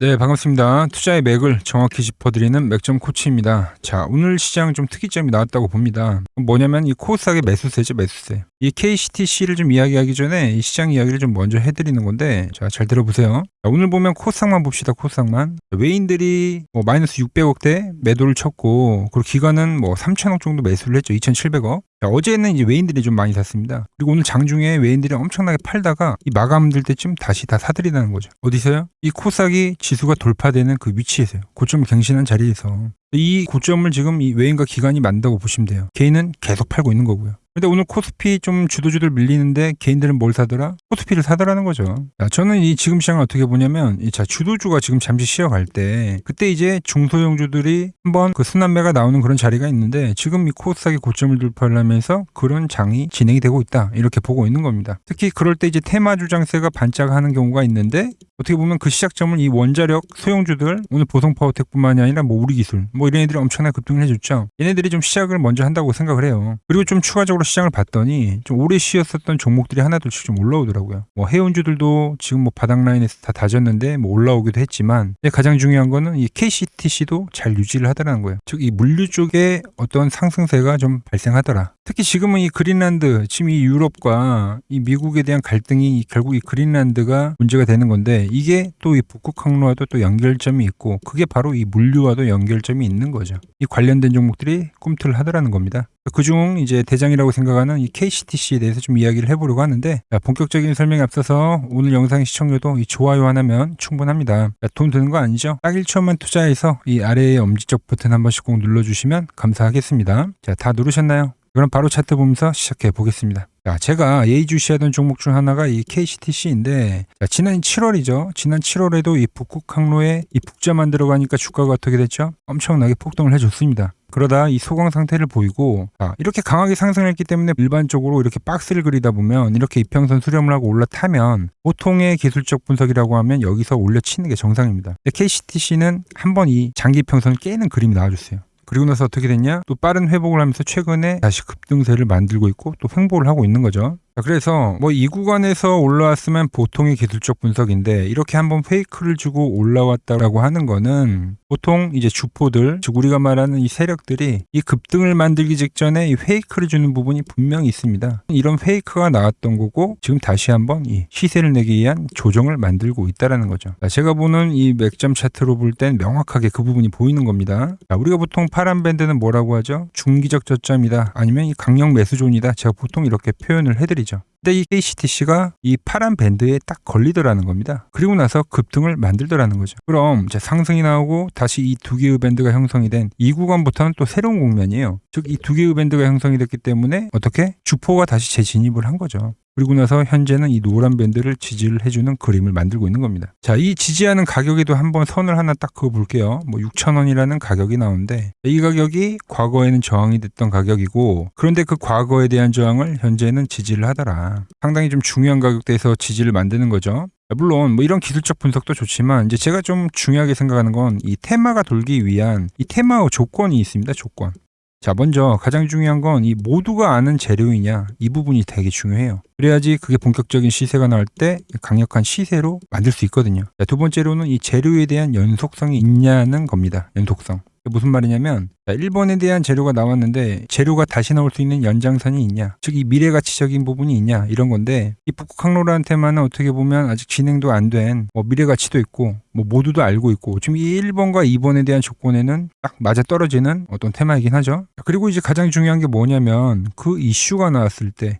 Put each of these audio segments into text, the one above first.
네, 반갑습니다. 투자의 맥을 정확히 짚어드리는 맥점 코치입니다. 자, 오늘 시장 좀 특이점이 나왔다고 봅니다. 뭐냐면 이 코스닥의 매수세죠, 매수세. 이 KCTC를 좀 이야기하기 전에 이 시장 이야기를 좀 먼저 해드리는 건데, 자, 잘 들어보세요. 자, 오늘 보면 코스닥만 봅시다, 코스닥만. 외인들이 마이너스 600억대 매도를 쳤고, 그리고 기관은 3천억 정도 매수를 했죠, 2,700억. 자, 어제는 이제 외인들이 좀 많이 샀습니다. 그리고 오늘 장중에 외인들이 엄청나게 팔다가 이 마감될 때쯤 다시 다 사들이라는 거죠. 어디서요? 이 코스닥이 지수가 돌파되는 그 위치에서요. 고점을 갱신한 자리에서. 이 고점을 지금 이 외인과 기관이 만든다고 보시면 돼요. 개인은 계속 팔고 있는 거고요. 근데 오늘 코스피 좀 주도주들 밀리는데 개인들은 뭘 사더라? 코스피를 사더라는 거죠. 자, 저는 이 지금 시장을 어떻게 보냐면, 주도주가 지금 잠시 쉬어갈 때, 그때 이제 중소형주들이 한번 그 순환매가 나오는 그런 자리가 있는데, 지금 이 코스닥이 고점을 돌파하면서 그런 장이 진행이 되고 있다. 이렇게 보고 있는 겁니다. 특히 그럴 때 이제 테마주 장세가 반짝하는 경우가 있는데, 어떻게 보면 그 시작점을 이 원자력 소형주들, 오늘 보성파워텍뿐만이 아니라 우리기술, 이런 애들이 엄청나게 급등을 해줬죠. 얘네들이 좀 시작을 먼저 한다고 생각을 해요. 그리고 좀 추가적으로 시장을 봤더니 좀 오래 쉬었었던 종목들이 하나둘씩 좀 올라오더라고요. 해운주들도 지금 바닥 라인에서 다 다졌는데 올라오기도 했지만, 가장 중요한 거는 이 KCTC도 잘 유지를 하더라는 거예요. 즉 이 물류 쪽에 어떤 상승세가 좀 발생하더라. 특히 지금은 이 그린란드, 지금 이 유럽과 이 미국에 대한 갈등이 결국 이 그린란드가 문제가 되는 건데, 이게 또 이 북극 항로와도 또 연결점이 있고, 그게 바로 이 물류와도 연결점이 있는 거죠. 이 관련된 종목들이 꿈틀을 하더라는 겁니다. 그중 이제 대장이라고 생각하는 이 KCTC에 대해서 좀 이야기를 해보려고 하는데, 본격적인 설명에 앞서서 오늘 영상의 시청률도 이 좋아요 하나면 충분합니다. 돈 드는 거 아니죠? 딱 1초만 투자해서 이 아래에 엄지척 버튼 한 번씩 꼭 눌러주시면 감사하겠습니다. 자, 다 누르셨나요? 그럼 바로 차트 보면서 시작해 보겠습니다. 자, 제가 예의주시하던 종목 중 하나가 이 KCTC인데, 지난 7월이죠. 지난 7월에도 이 북극 항로에 이 북자만 들어가니까 주가가 어떻게 됐죠? 엄청나게 폭등을 해줬습니다. 그러다 이 소강 상태를 보이고, 이렇게 강하게 상승했기 때문에 일반적으로 이렇게 박스를 그리다 보면 이렇게 이평선 수렴을 하고 올라타면 보통의 기술적 분석이라고 하면 여기서 올려치는 게 정상입니다. 근데 KCTC는 한번 이 장기 이평선을 깨는 그림이 나와줬어요. 그리고 나서 어떻게 됐냐? 또 빠른 회복을 하면서 최근에 다시 급등세를 만들고 있고 또 횡보를 하고 있는 거죠. 그래서 이 구간에서 올라왔으면 보통의 기술적 분석인데, 이렇게 한번 페이크를 주고 올라왔다라고 하는 거는 보통 이제 주포들, 즉 우리가 말하는 이 세력들이 이 급등을 만들기 직전에 이 페이크를 주는 부분이 분명히 있습니다. 이런 페이크가 나왔던 거고, 지금 다시 한번 이 시세를 내기 위한 조정을 만들고 있다라는 거죠. 제가 보는 이 맥점 차트로 볼 땐 명확하게 그 부분이 보이는 겁니다. 우리가 보통 파란 밴드는 뭐라고 하죠? 중기적 저점이다, 아니면 이 강력 매수존이다. 제가 보통 이렇게 표현을 해드리죠. 근데 이 KCTC가 이 파란 밴드에 딱 걸리더라는 겁니다. 그리고 나서 급등을 만들더라는 거죠. 그럼 상승이 나오고 다시 이 두 개의 밴드가 형성이 된 이 구간부터는 또 새로운 국면이에요. 즉 이 두 개의 밴드가 형성이 됐기 때문에 어떻게? 주포가 다시 재진입을 한 거죠. 그리고 나서 현재는 이 노란 밴드를 지지를 해주는 그림을 만들고 있는 겁니다. 자, 이 지지하는 가격에도 한번 선을 하나 딱 그어볼게요. 6,000원이라는 가격이 나오는데, 이 가격이 과거에는 저항이 됐던 가격이고, 그런데 그 과거에 대한 저항을 현재는 지지를 하더라. 상당히 좀 중요한 가격대에서 지지를 만드는 거죠. 물론 이런 기술적 분석도 좋지만, 이제 제가 좀 중요하게 생각하는 건 이 테마가 돌기 위한 이 테마의 조건이 있습니다. 조건. 자, 먼저 가장 중요한 건 이 모두가 아는 재료이냐, 이 부분이 되게 중요해요. 그래야지 그게 본격적인 시세가 나올 때 강력한 시세로 만들 수 있거든요. 자, 두 번째로는 이 재료에 대한 연속성이 있냐는 겁니다. 연속성. 무슨 말이냐면, 1번에 대한 재료가 나왔는데 재료가 다시 나올 수 있는 연장선이 있냐, 즉 이 미래가치적인 부분이 있냐, 이런 건데, 이 북극 항로라는 테마는 어떻게 보면 아직 진행도 안 된 미래가치도 있고 모두도 알고 있고, 지금 이 1번과 2번에 대한 조건에는 딱 맞아떨어지는 어떤 테마이긴 하죠. 그리고 이제 가장 중요한 게 뭐냐면, 그 이슈가 나왔을 때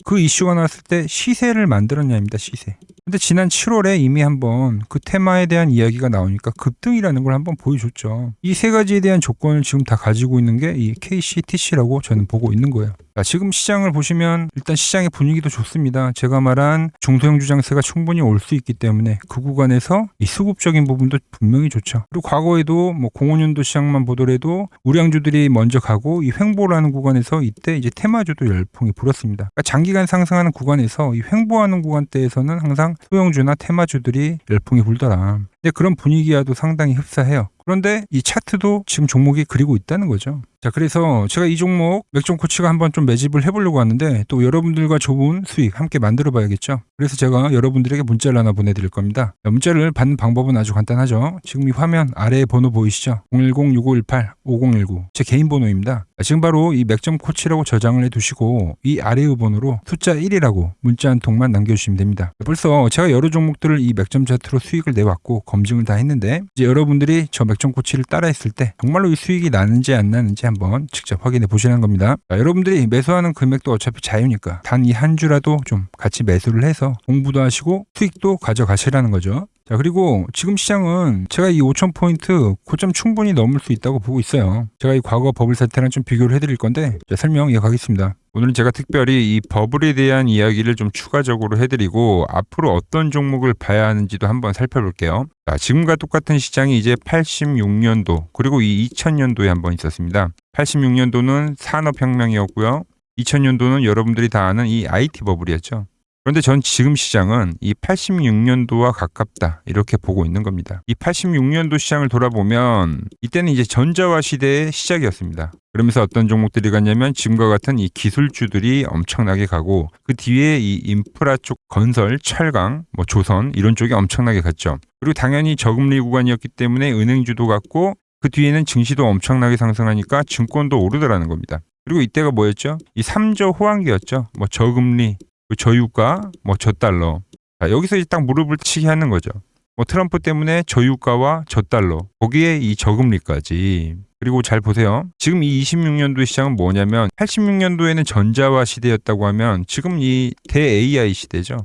시세를 만들었냐입니다. 시세. 근데 지난 7월에 이미 한번 그 테마에 대한 이야기가 나오니까 급등이라는 걸 한번 보여줬죠. 이 세 가지에 대한 조건을 지금 다 가지고 있는 게 이 KCTC라고 저는 보고 있는 거예요. 지금 시장을 보시면 일단 시장의 분위기도 좋습니다. 제가 말한 중소형주 장세가 충분히 올 수 있기 때문에 그 구간에서 이 수급적인 부분도 분명히 좋죠. 그리고 과거에도 05년도 시장만 보더라도 우량주들이 먼저 가고 이 횡보라는 구간에서 이때 이제 테마주도 열풍이 불었습니다. 그러니까 장기간 상승하는 구간에서 이 횡보하는 구간대에서는 항상 소형주나 테마주들이 열풍이 불더라. 근데 그런 분위기와도 상당히 흡사해요. 그런데 이 차트도 지금 종목이 그리고 있다는 거죠. 자, 그래서 제가 이 종목 맥점 코치가 한번 좀 매집을 해보려고 하는데 또 여러분들과 좋은 수익 함께 만들어 봐야겠죠. 그래서 제가 여러분들에게 문자를 하나 보내드릴 겁니다. 문자를 받는 방법은 아주 간단하죠. 지금 이 화면 아래에 번호 보이시죠? 010-6518-5019 제 개인 번호입니다. 지금 바로 이 맥점 코치라고 저장을 해두시고 이 아래의 번호로 숫자 1이라고 문자 한 통만 남겨주시면 됩니다. 벌써 제가 여러 종목들을 이 맥점 차트로 수익을 내왔고 검증을 다 했는데 이제 여러분들이 저 맥점 코치를 따라했을 때 정말로 이 수익이 나는지 안 나는지 한번 직접 확인해 보시는 겁니다. 자, 여러분들이 매수하는 금액도 어차피 자유니까 단 이 한 주라도 좀 같이 매수를 해서 공부도 하시고 수익도 가져가시라는 거죠. 자, 그리고 지금 시장은 제가 이 5,000포인트 고점 충분히 넘을 수 있다고 보고 있어요. 제가 이 과거 버블 사태랑 좀 비교를 해드릴 건데 자, 설명 이어가겠습니다. 오늘은 제가 특별히 이 버블에 대한 이야기를 좀 추가적으로 해드리고 앞으로 어떤 종목을 봐야 하는지도 한번 살펴볼게요. 자, 지금과 똑같은 시장이 이제 86년도 그리고 이 2000년도에 한번 있었습니다. 86년도는 산업혁명이었고요. 2000년도는 여러분들이 다 아는 이 IT 버블이었죠. 그런데 전 지금 시장은 이 86년도와 가깝다 이렇게 보고 있는 겁니다. 이 86년도 시장을 돌아보면 이때는 이제 전자화 시대의 시작이었습니다. 그러면서 어떤 종목들이 갔냐면 지금과 같은 이 기술주들이 엄청나게 가고 그 뒤에 이 인프라 쪽 건설, 철강, 뭐 조선 이런 쪽이 엄청나게 갔죠. 그리고 당연히 저금리 구간이었기 때문에 은행주도 갔고 그 뒤에는 증시도 엄청나게 상승하니까 증권도 오르더라는 겁니다. 그리고 이때가 뭐였죠? 이 3조 호황기였죠. 뭐 저금리, 저유가, 뭐 저달러. 자, 여기서 이제 딱 무릎을 치게 하는 거죠. 뭐 트럼프 때문에 저유가와 저달러, 거기에 이 저금리까지. 그리고 잘 보세요. 지금 이 26년도 시장은 뭐냐면 86년도에는 전자화 시대였다고 하면 지금 이 대 AI 시대죠.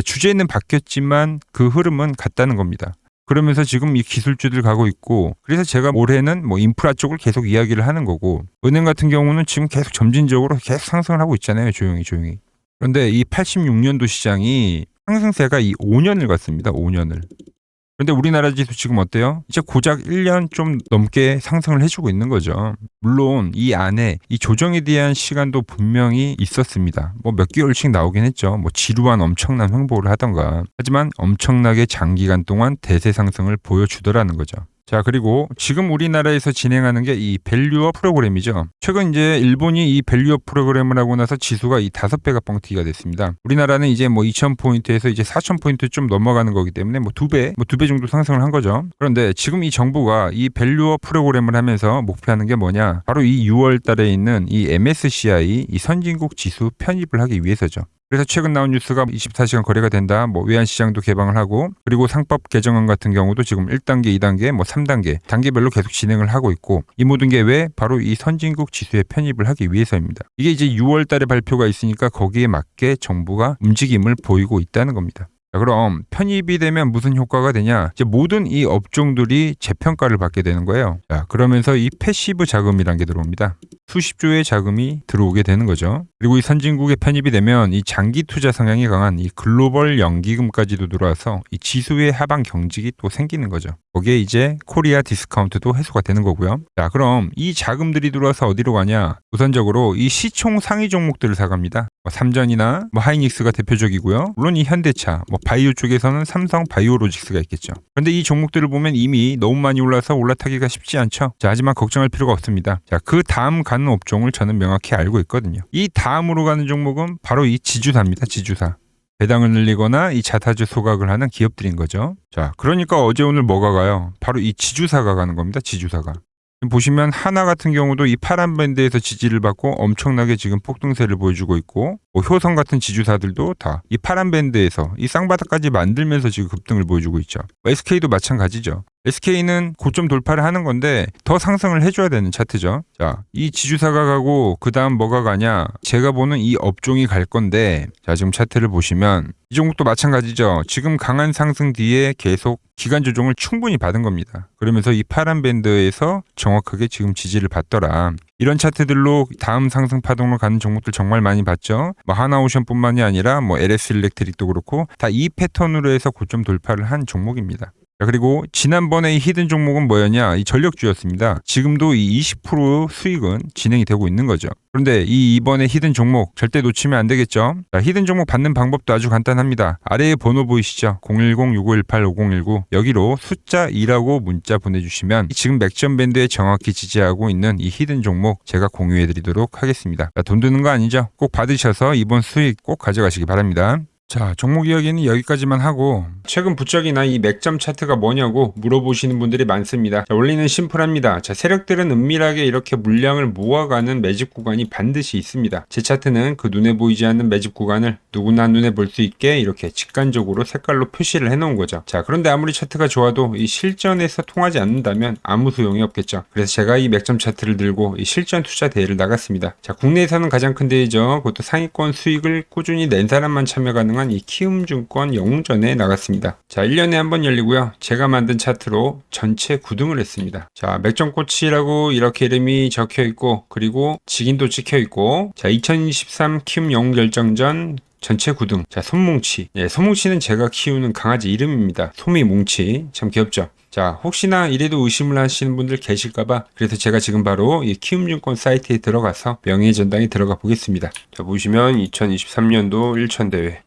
주제는 바뀌었지만 그 흐름은 같다는 겁니다. 그러면서 지금 이 기술주들 가고 있고 그래서 제가 올해는 뭐 인프라 쪽을 계속 이야기를 하는 거고 은행 같은 경우는 지금 계속 점진적으로 계속 상승을 하고 있잖아요. 조용히. 그런데 이 86년도 시장이 상승세가 이 5년을 갔습니다. 5년을. 그런데 우리나라 지수 지금 어때요? 이제 고작 1년 좀 넘게 상승을 해주고 있는 거죠. 물론 이 안에 이 조정에 대한 시간도 분명히 있었습니다. 뭐 몇 개월씩 나오긴 했죠. 뭐 지루한 엄청난 횡보를 하던가. 하지만 엄청나게 장기간 동안 대세 상승을 보여주더라는 거죠. 자, 그리고 지금 우리나라에서 진행하는 게 이 밸류업 프로그램이죠. 최근 이제 일본이 이 밸류업 프로그램을 하고 나서 지수가 이 5배가 뻥튀기가 됐습니다. 우리나라는 이제 뭐 2,000포인트에서 이제 4,000포인트 좀 넘어가는 거기 때문에 뭐 2배 정도 상승을 한 거죠. 그런데 지금 이 정부가 이 밸류업 프로그램을 하면서 목표하는 게 뭐냐? 바로 이 6월 달에 있는 이 MSCI 이 선진국 지수 편입을 하기 위해서죠. 그래서 최근 나온 뉴스가 24시간 거래가 된다. 뭐 외환시장도 개방을 하고 그리고 상법 개정안 같은 경우도 지금 1단계, 2단계, 뭐 3단계 단계별로 계속 진행을 하고 있고 이 모든 게 왜? 바로 이 선진국 지수에 편입을 하기 위해서입니다. 이게 이제 6월 달에 발표가 있으니까 거기에 맞게 정부가 움직임을 보이고 있다는 겁니다. 자, 그럼 편입이 되면 무슨 효과가 되냐? 이제 모든 이 업종들이 재평가를 받게 되는 거예요. 자, 그러면서 이 패시브 자금이라는 게 들어옵니다. 수십조의 자금이 들어오게 되는 거죠. 그리고 이 선진국에 편입이 되면 이 장기 투자 성향이 강한 이 글로벌 연기금까지도 들어와서 이 지수의 하방 경직이 또 생기는 거죠. 거기에 이제 코리아 디스카운트도 해소가 되는 거고요. 자, 그럼 이 자금들이 들어와서 어디로 가냐? 우선적으로 이 시총 상위 종목들을 사갑니다. 뭐 삼전이나 뭐 하이닉스가 대표적이고요. 물론 이 현대차, 뭐 바이오 쪽에서는 삼성 바이오로직스가 있겠죠. 그런데 이 종목들을 보면 이미 너무 많이 올라서 올라타기가 쉽지 않죠. 자, 하지만 걱정할 필요가 없습니다. 자, 그 다음 가는 업종을 저는 명확히 알고 있거든요. 이 다음으로 가는 종목은 바로 이 지주사입니다. 지주사. 배당을 늘리거나 이 자사주 소각을 하는 기업들인 거죠. 자, 그러니까 어제 오늘 뭐가 가요? 바로 이 지주사가 가는 겁니다. 지주사가. 보시면 하나 같은 경우도 이 파란 밴드에서 지지를 받고 엄청나게 지금 폭등세를 보여주고 있고 뭐 효성 같은 지주사들도 다 이 파란 밴드에서 이 쌍바닥까지 만들면서 지금 급등을 보여주고 있죠. SK도 마찬가지죠. SK는 고점 돌파를 하는 건데 더 상승을 해줘야 되는 차트죠. 자, 이 지주사가 가고 그 다음 뭐가 가냐? 제가 보는 이 업종이 갈 건데 자, 지금 차트를 보시면 이 종목도 마찬가지죠. 지금 강한 상승 뒤에 계속 기간 조정을 충분히 받은 겁니다. 그러면서 이 파란 밴드에서 정확하게 지금 지지를 받더라. 이런 차트들로 다음 상승 파동으로 가는 종목들 정말 많이 봤죠. 뭐 하나오션뿐만이 아니라 뭐 LS 일렉트릭도 그렇고 다 이 패턴으로 해서 고점 돌파를 한 종목입니다. 자, 그리고 지난번에 이 히든 종목은 뭐였냐? 이 전력주였습니다. 지금도 이 20% 수익은 진행이 되고 있는 거죠. 그런데 이번에 히든 종목 절대 놓치면 안 되겠죠? 자, 히든 종목 받는 방법도 아주 간단합니다. 아래에 번호 보이시죠? 010-6518-5019 여기로 숫자 2라고 문자 보내주시면 지금 맥점 밴드에 정확히 지지하고 있는 이 히든 종목 제가 공유해드리도록 하겠습니다. 자, 돈 드는 거 아니죠? 꼭 받으셔서 이번 수익 꼭 가져가시기 바랍니다. 자, 종목 이야기는 여기까지만 하고 최근 부적이나 이 맥점 차트가 뭐냐고 물어보시는 분들이 많습니다. 자, 원리는 심플합니다. 자, 세력들은 은밀하게 이렇게 물량을 모아가는 매집 구간이 반드시 있습니다. 제 차트는 그 눈에 보이지 않는 매집 구간을 누구나 눈에 볼 수 있게 이렇게 직관적으로 색깔로 표시를 해놓은 거죠. 자, 그런데 아무리 차트가 좋아도 이 실전에서 통하지 않는다면 아무 소용이 없겠죠. 그래서 제가 이 맥점 차트를 들고 이 실전 투자 대회를 나갔습니다. 자, 국내에서는 가장 큰 대회죠. 그것도 상위권 수익을 꾸준히 낸 사람만 참여 가능한 이 키움증권 영웅전에 나갔습니다. 자, 1년에 한 번 열리고요. 제가 만든 차트로 전체 9등을 했습니다. 자, 맥점코치라고 이렇게 이름이 적혀 있고 그리고 직인도 찍혀 있고 자, 2023 키움 영웅 결정전 전체 9등. 자, 솜뭉치. 예, 솜뭉치는 제가 키우는 강아지 이름입니다. 솜이뭉치. 참 귀엽죠? 자, 혹시나 이래도 의심을 하시는 분들 계실까봐 그래서 제가 지금 바로 이 키움증권 사이트에 들어가서 명예의 전당에 들어가 보겠습니다. 자, 보시면 2023년도 1천대회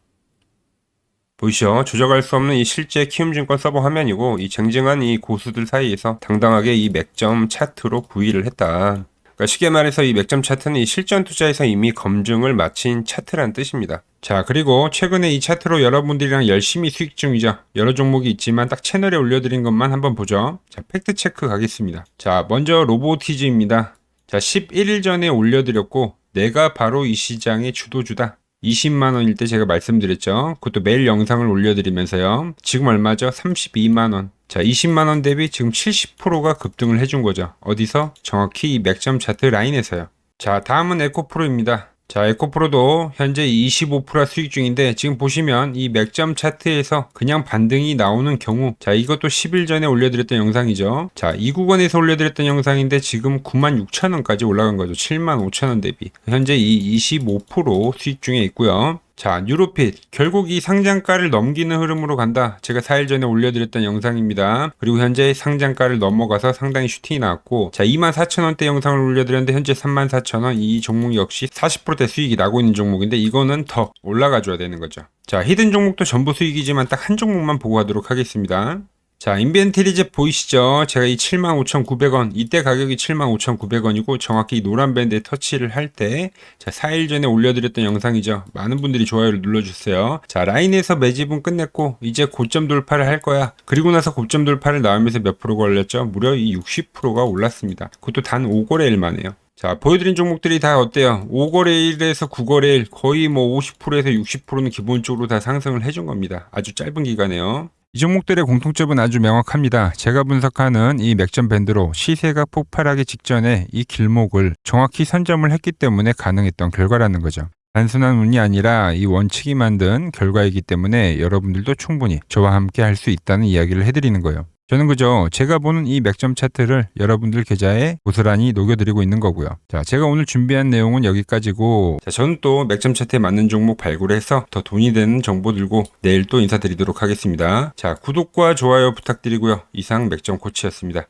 보이시죠? 조작할 수 없는 이 실제 키움증권 서버 화면이고 이 쟁쟁한 이 고수들 사이에서 당당하게 이 맥점 차트로 구의를 했다. 그러니까 쉽게 말해서 이 맥점 차트는 이 실전 투자에서 이미 검증을 마친 차트란 뜻입니다. 자, 그리고 최근에 이 차트로 여러분들이랑 열심히 수익 중이죠. 여러 종목이 있지만 딱 채널에 올려드린 것만 한번 보죠. 자, 팩트 체크 가겠습니다. 자, 먼저 로보티즈입니다. 자, 11일 전에 올려드렸고 내가 바로 이 시장의 주도주다. 20만원일 때 제가 말씀드렸죠. 그것도 매일 영상을 올려드리면서요. 지금 얼마죠? 32만원. 자, 20만원 대비 지금 70%가 급등을 해준 거죠. 어디서? 정확히 이 맥점 차트 라인에서요. 자, 다음은 에코프로입니다. 자, 에코프로도 현재 25% 수익 중인데 지금 보시면 이 맥점 차트에서 그냥 반등이 나오는 경우 자, 이것도 10일 전에 올려드렸던 영상이죠. 자, 이 구간에서 올려드렸던 영상인데 지금 96,000원까지 올라간 거죠. 75,000원 대비. 현재 이 25% 수익 중에 있고요. 자, 뉴로핏 결국 이 상장가를 넘기는 흐름으로 간다. 제가 4일 전에 올려드렸던 영상입니다. 그리고 현재 상장가를 넘어가서 상당히 슈팅이 나왔고 자, 24,000원대 영상을 올려드렸는데 현재 34,000원 이 종목 역시 40%대 수익이 나고 있는 종목인데 이거는 더 올라가 줘야 되는 거죠. 자, 히든 종목도 전부 수익이지만 딱 한 종목만 보고 가도록 하겠습니다. 자, 인벤트리즈 보이시죠? 제가 이 75,900원, 이때 가격이 75,900원이고 정확히 노란 밴드에 터치를 할 때, 자, 4일 전에 올려드렸던 영상이죠. 많은 분들이 좋아요를 눌러주세요. 자, 라인에서 매집은 끝냈고, 이제 고점 돌파를 할 거야. 그리고 나서 고점 돌파를 나오면서 몇 프로가 올렸죠? 무려 이 60%가 올랐습니다. 그것도 단 5거래일 만에요. 자, 보여드린 종목들이 다 어때요? 5거래일에서 9거래일 거의 뭐 50%에서 60%는 기본적으로 다 상승을 해준 겁니다. 아주 짧은 기간에요. 이 종목들의 공통점은 아주 명확합니다. 제가 분석하는 이 맥점 밴드로 시세가 폭발하기 직전에 이 길목을 정확히 선점을 했기 때문에 가능했던 결과라는 거죠. 단순한 운이 아니라 이 원칙이 만든 결과이기 때문에 여러분들도 충분히 저와 함께 할 수 있다는 이야기를 해드리는 거예요. 저는 그저 제가 보는 이 맥점 차트를 여러분들 계좌에 고스란히 녹여드리고 있는 거고요. 자, 제가 오늘 준비한 내용은 여기까지고 자, 저는 또 맥점 차트에 맞는 종목 발굴해서 더 돈이 되는 정보 들고 내일 또 인사드리도록 하겠습니다. 자, 구독과 좋아요 부탁드리고요. 이상 맥점 코치였습니다.